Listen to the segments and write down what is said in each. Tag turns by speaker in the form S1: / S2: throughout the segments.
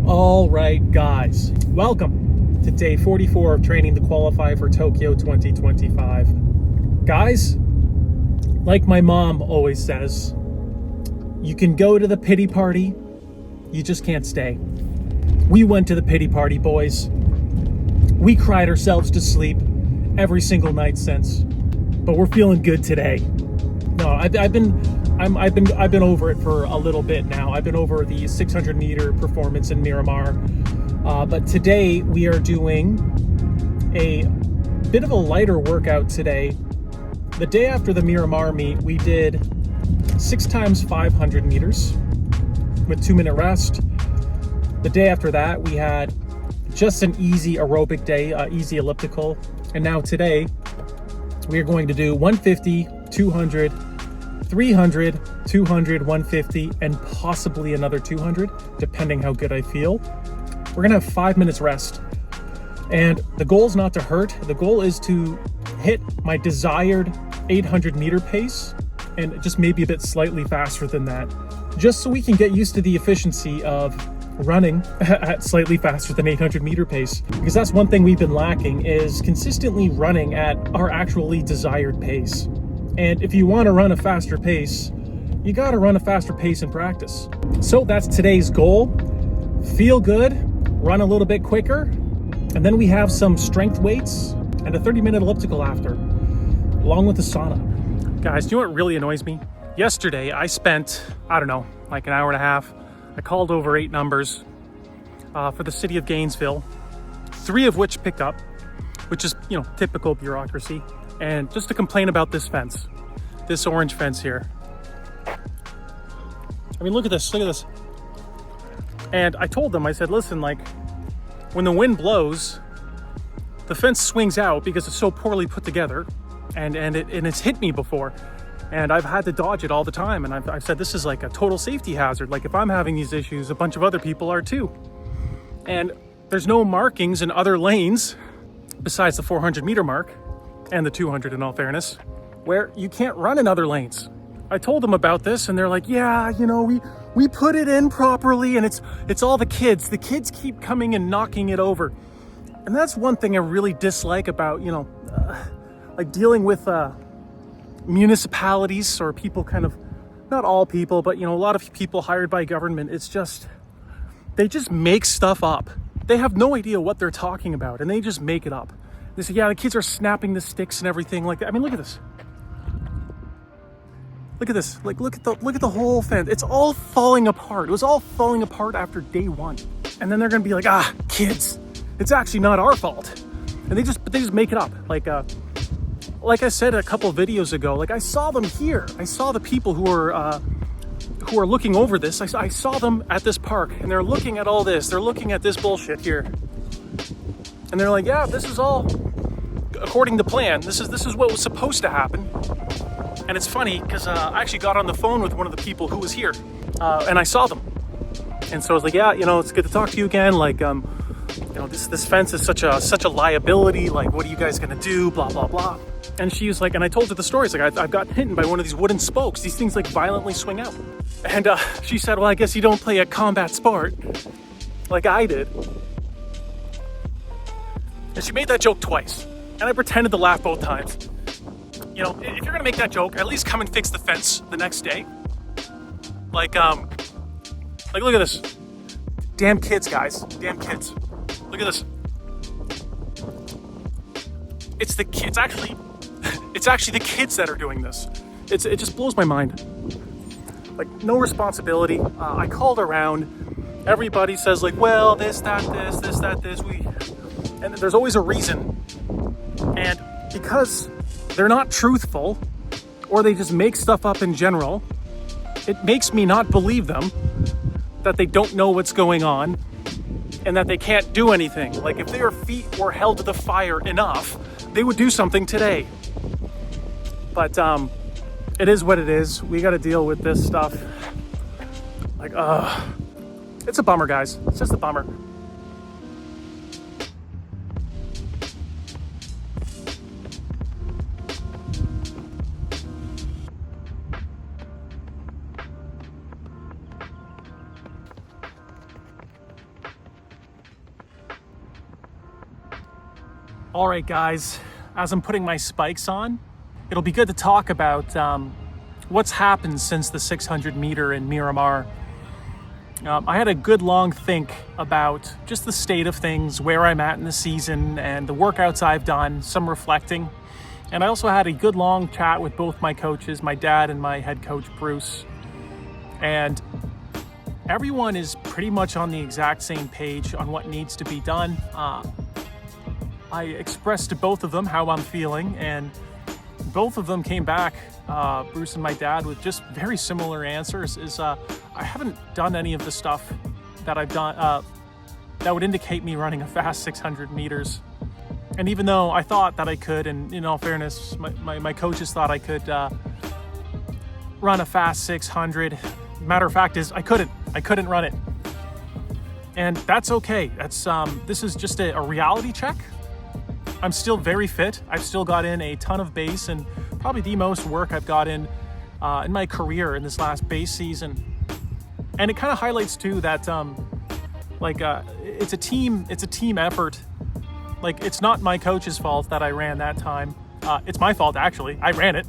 S1: All right, guys, welcome to day 44 of training to qualify for Tokyo 2025. Guys, like my mom always says, you can go to the pity party, you just can't stay. We went to the pity party, boys. We cried ourselves to sleep every single night since, but we're feeling good today. No, I've been over it for a little bit now. I've been over the 600 meter performance in Miramar, but today we are doing a bit of a lighter workout today. The day after the Miramar meet, we did 6 times 500 meters with 2-minute rest. The day after that, we had just an easy aerobic day, easy elliptical. And now today, we are going to do 150, 200, 300, 200, 150, and possibly another 200, depending how good I feel. We're gonna have 5 minutes rest. And the goal is not to hurt. The goal is to hit my desired 800 meter pace and just maybe a bit slightly faster than that, just so we can get used to the efficiency of running at slightly faster than 800 meter pace. Because that's one thing we've been lacking, is consistently running at our actually desired pace. And if you want to run a faster pace, you got to run a faster pace in practice. So that's today's goal. Feel good, run a little bit quicker, and then we have some strength weights and a 30-minute elliptical after, along with the sauna. Guys, do you know what really annoys me? Yesterday, I spent, I don't know, like an hour and a half. I called over 8 numbers for the city of Gainesville, 3 of which picked up, which is, typical bureaucracy. And just to complain about this fence, this orange fence here. I mean, look at this. And I told them, I said, listen, like, when the wind blows, the fence swings out because it's so poorly put together, and it's hit me before. And I've had to dodge it all the time. And I've said, this is like a total safety hazard. Like, if I'm having these issues, a bunch of other people are too. And there's no markings in other lanes besides the 400 meter mark and the 200, in all fairness, where you can't run in other lanes. I told them about this and they're like, yeah, we put it in properly, and it's all the kids. The kids keep coming and knocking it over. And that's one thing I really dislike about, like dealing with municipalities or people kind of, not all people, but a lot of people hired by government. It's just, they just make stuff up. They have no idea what they're talking about, and they just make it up. They say, yeah, the kids are snapping the sticks and everything like that. I mean, look at this. Look at this. Like, look at the whole fence. It's all falling apart. It was all falling apart after day 1. And then they're gonna be like, kids, it's actually not our fault. And they just make it up. Like I said a couple videos ago, like, I saw them here. I saw the people who are looking over this. I saw them at this park, and they're looking at all this. They're looking at this bullshit here. And they're like, yeah, this is all according to plan. This is what was supposed to happen. And it's funny because I actually got on the phone with one of the people who was here, and I saw them. And so I was like, yeah, it's good to talk to you again. Like, this fence is such a liability. Like, what are you guys gonna do? Blah blah blah. And she was like, and I told her the stories. Like, I've gotten hit by one of these wooden spokes. These things like violently swing out. And she said, well, I guess you don't play a combat sport like I did. And she made that joke twice, and I pretended to laugh both times. If you're gonna make that joke, at least come and fix the fence the next day. Like look at this. Damn kids, guys. Damn kids. Look at this. It's the kids. It's actually the kids that are doing this. It just blows my mind. Like, no responsibility. I called around. Everybody says, like, well, this, that, this. And there's always a reason. And because they're not truthful, or they just make stuff up in general, it makes me not believe them that they don't know what's going on and that they can't do anything. Like, if their feet were held to the fire enough, they would do something today. But it is what it is. We got to deal with this stuff. Like, it's a bummer, guys. It's just a bummer. All right, guys, as I'm putting my spikes on, it'll be good to talk about what's happened since the 600 meter in Miramar. I had a good long think about just the state of things, where I'm at in the season, and the workouts I've done, some reflecting. And I also had a good long chat with both my coaches, my dad and my head coach, Bruce. And everyone is pretty much on the exact same page on what needs to be done. I expressed to both of them how I'm feeling, and both of them came back, Bruce and my dad, with just very similar answers. I haven't done any of the stuff that I've done that would indicate me running a fast 600 meters. And even though I thought that I could, and in all fairness, my coaches thought I could run a fast 600, matter of fact is I couldn't run it. And that's okay. This is just a reality check. I'm still very fit. I've still got in a ton of base, and probably the most work I've got in my career in this last base season. And it kind of highlights too that it's a team effort. Like, it's not my coach's fault that I ran that time. It's my fault, actually. I ran it.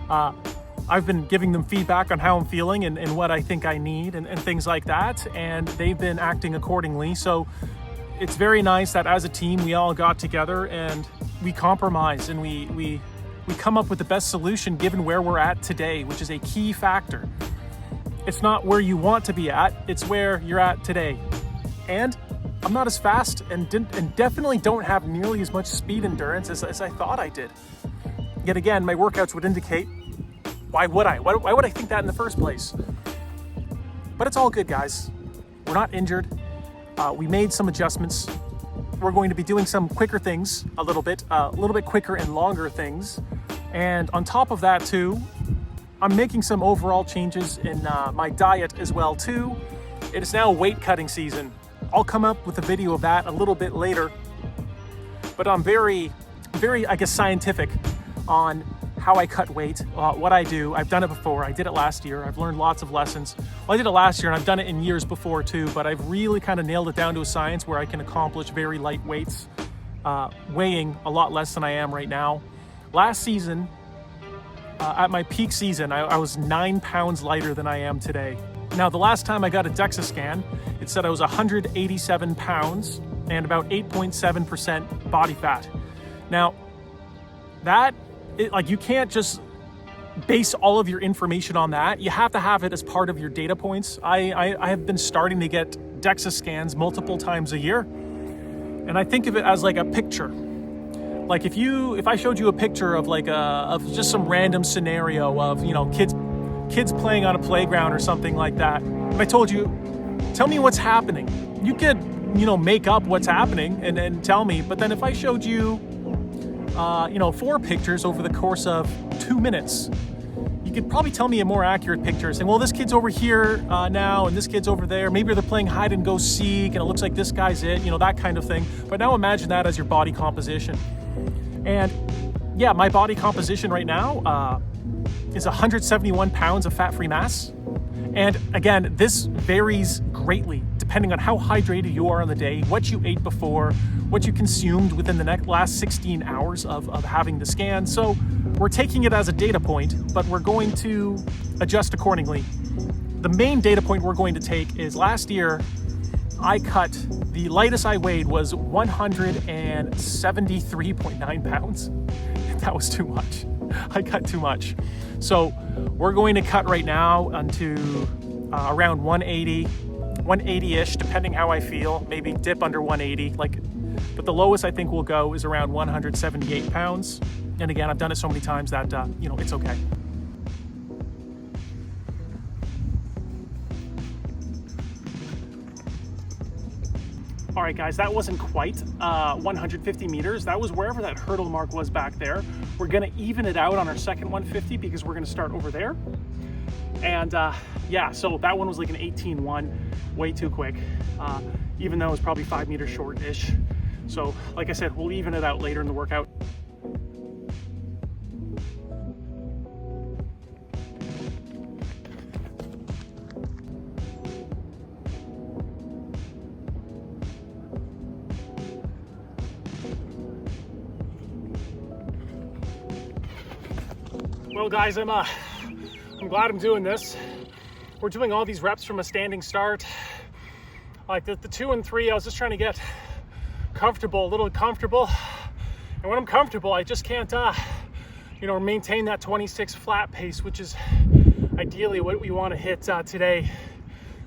S1: I've been giving them feedback on how I'm feeling and what I think I need and things like that, and they've been acting accordingly. So it's very nice that as a team we all got together and we compromise and we come up with the best solution given where we're at today, which is a key factor. It's not where you want to be at, it's where you're at today. And I'm not as fast and definitely don't have nearly as much speed endurance as I thought I did. Yet again, my workouts would indicate, why would I? Why would I think that in the first place? But it's all good, guys. We're not injured. We made some adjustments. We're going to be doing some quicker things, a little bit quicker and longer things. And on top of that too, I'm making some overall changes in my diet as well too. It is now weight cutting season. I'll come up with a video of that a little bit later. But I'm very, I guess, scientific on how I cut weight, what I do. I've done it before. I did it last year. I've learned lots of lessons. Well, I did it last year and I've done it in years before too, but I've really kind of nailed it down to a science where I can accomplish very light weights, weighing a lot less than I am right now. Last season, at my peak season, I was 9 pounds lighter than I am today. Now, the last time I got a DEXA scan, it said I was 187 pounds and about 8.7% body fat. Now, you can't just base all of your information on that. You have to have it as part of your data points. I have been starting to get DEXA scans multiple times a year, and I think of it as like a picture. Like if I showed you a picture of of just some random scenario of, kids playing on a playground or something like that. If I told you, tell me what's happening, you could, make up what's happening and tell me. But then if I showed you, 4 pictures over the course of 2 minutes, you could probably tell me a more accurate picture, saying, well, this kid's over here now, and this kid's over there. Maybe they're playing hide and go seek, and it looks like this guy's it, that kind of thing. But now imagine that as your body composition. And yeah, my body composition right now is 171 pounds of fat-free mass. And again, this varies greatly depending on how hydrated you are on the day, what you ate before, what you consumed within the last 16 hours of having the scan. So we're taking it as a data point, but we're going to adjust accordingly. The main data point we're going to take is last year, the lightest I weighed was 173.9 pounds. That was too much. I cut too much. So we're going to cut right now onto around 180-ish, depending how I feel, maybe dip under 180. But the lowest I think we'll go is around 178 pounds. And again, I've done it so many times that, it's okay. All right, guys, that wasn't quite 150 meters. That was wherever that hurdle mark was back there. We're gonna even it out on our second 150 because we're gonna start over there. And so that one was like an 18-1, way too quick, even though it was probably 5 meters short-ish. So like I said, we'll even it out later in the workout. Well, guys, I'm glad I'm doing this. We're doing all these reps from a standing start. Like the 2 and 3, I was just trying to get comfortable, a little comfortable. And when I'm comfortable, I just can't, maintain that 26 flat pace, which is ideally what we want to hit today.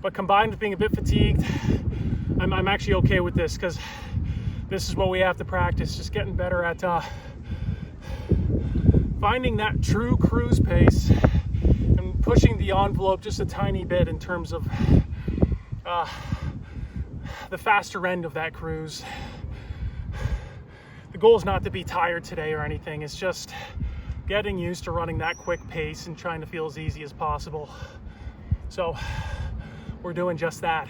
S1: But combined with being a bit fatigued, I'm actually okay with this, because this is what we have to practice, just getting better at finding that true cruise pace and pushing the envelope just a tiny bit in terms of the faster end of that cruise. The goal is not to be tired today or anything. It's just getting used to running that quick pace and trying to feel as easy as possible. So we're doing just that.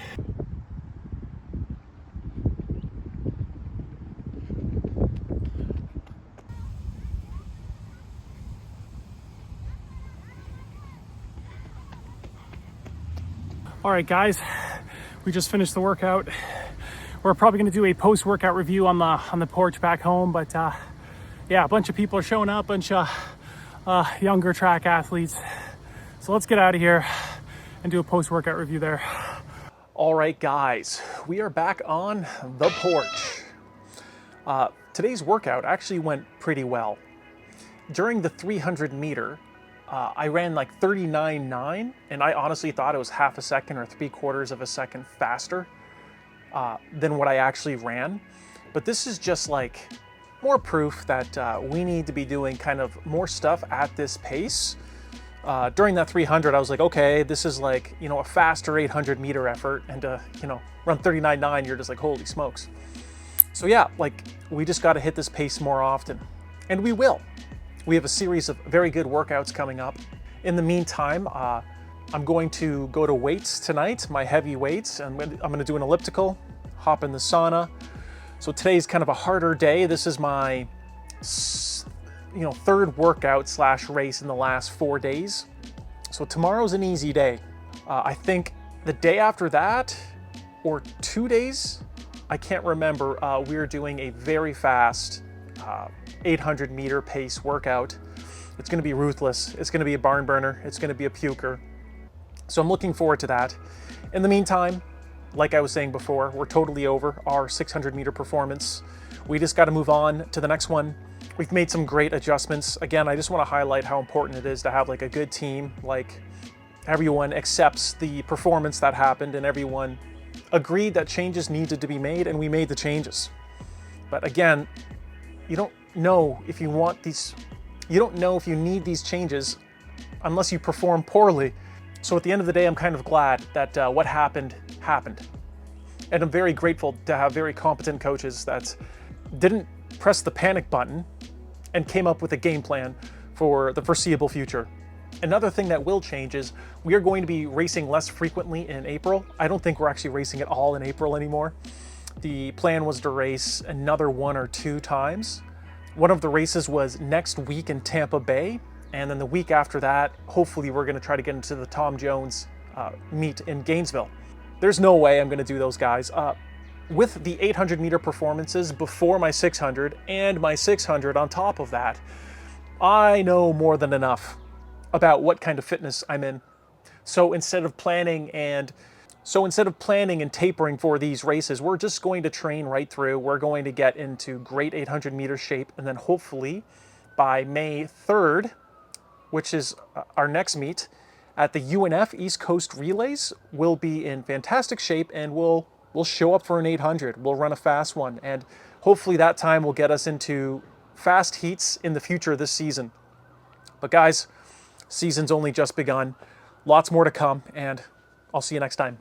S1: All right, guys, we just finished the workout. We're probably going to do a post-workout review on the porch back home, but yeah, a bunch of people are showing up, a bunch of younger track athletes. So let's get out of here and do a post-workout review there. All right, guys, we are back on the porch. Today's workout actually went pretty well. During the 300 meter, I ran like 39.9, and I honestly thought it was half a second or 3/4 of a second faster than what I actually ran. But this is just like more proof that we need to be doing kind of more stuff at this pace. During that 300, I was like, okay, this is like, a faster 800 meter effort, and run 39.9, you're just like, holy smokes. So yeah, like we just got to hit this pace more often, and we will. We have a series of very good workouts coming up. In the meantime, I'm going to go to weights tonight, my heavy weights, and I'm going to do an elliptical, hop in the sauna. So today's kind of a harder day. This is my, third workout / race in the last 4 days. So tomorrow's an easy day. I think the day after that, or 2 days, I can't remember, we're doing a very fast 800 meter pace workout. It's going to be ruthless. It's going to be a barn burner. It's going to be a puker. So I'm looking forward to that. In the meantime, like I was saying before, we're totally over our 600 meter performance. We just got to move on to the next one. We've made some great adjustments. Again, I just want to highlight how important it is to have like a good team. Like everyone accepts the performance that happened, and everyone agreed that changes needed to be made, and we made the changes. But again, you don't know if you want these, you don't know if you need these changes unless you perform poorly. So at the end of the day, I'm kind of glad that what happened. And I'm very grateful to have very competent coaches that didn't press the panic button and came up with a game plan for the foreseeable future. Another thing that will change is we are going to be racing less frequently in April. I don't think we're actually racing at all in April anymore. The plan was to race another 1 or 2 times. One of the races was next week in Tampa Bay, and then the week after that, hopefully we're going to try to get into the Tom Jones meet in Gainesville. There's no way I'm going to do those, guys. With the 800 meter performances before my 600 and my 600 on top of that, I know more than enough about what kind of fitness I'm in. So instead of planning and tapering for these races, we're just going to train right through. We're going to get into great 800 meter shape, and then hopefully by May 3rd, which is our next meet at the UNF East Coast Relays, we'll be in fantastic shape, and we'll show up for an 800. We'll run a fast one, and hopefully that time will get us into fast heats in the future this season. But guys, season's only just begun. Lots more to come, and I'll see you next time.